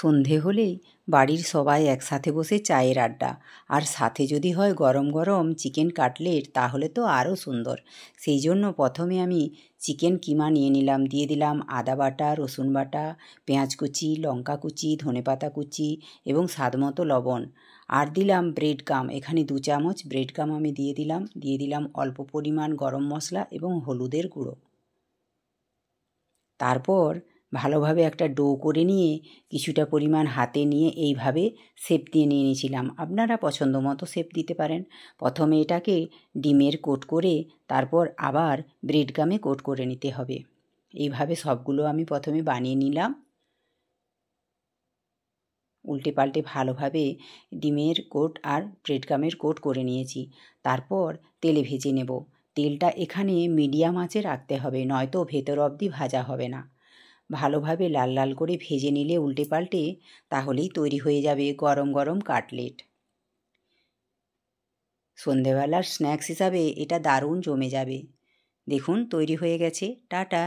সন্ধে হলেই বাড়ির সবাই একসাথে বসে চায়ের আড্ডা, আর সাথে যদি হয় গরম গরম চিকেন কাটলেট তাহলে তো আরও সুন্দর। সেই জন্য প্রথমে আমি চিকেন কিমা নিয়ে নিলাম, দিয়ে দিলাম আদা বাটা, রসুন বাটা, পেঁয়াজ কুচি, লঙ্কা কুচি, ধনেপাতা কুচি এবং স্বাদমতো লবণ। আর দিলাম ব্রেড গাম, এখানে 2 চামচ ব্রেড গাম আমি দিয়ে দিলাম অল্প পরিমাণ গরম মশলা এবং হলুদের গুঁড়ো। তারপর ভালোভাবে একটা ডো করে নিয়ে কিছুটা পরিমাণ হাতে নিয়ে এইভাবে শেপ দিয়ে নিয়ে নিয়েছিলাম। আপনারা পছন্দ মতো শেপ দিতে পারেন। প্রথমে এটাকে ডিমের কোট করে তারপর আবার ব্রেড গামে কোট করে নিতে হবে। এইভাবে সবগুলো আমি প্রথমে বানিয়ে নিলাম। উল্টে পাল্টে ভালোভাবে ডিমের কোট আর ব্রেড গামের কোট করে নিয়েছি। তারপর তেলে ভেজে নেব। তেলটা এখানে মিডিয়াম আঁচে রাখতে হবে, নয়তো ভেতর অবধি ভাজা হবে না। ভালোভাবে লাল লাল করে ভেজে নিলে উল্টে পাল্টে তাহলেই তৈরি হয়ে যাবে গরম গরম কাটলেট। সন্ধেবেলার স্ন্যাক্স হিসাবে এটা দারুণ জমে যাবে। দেখুন তৈরি হয়ে গেছে। টাটা।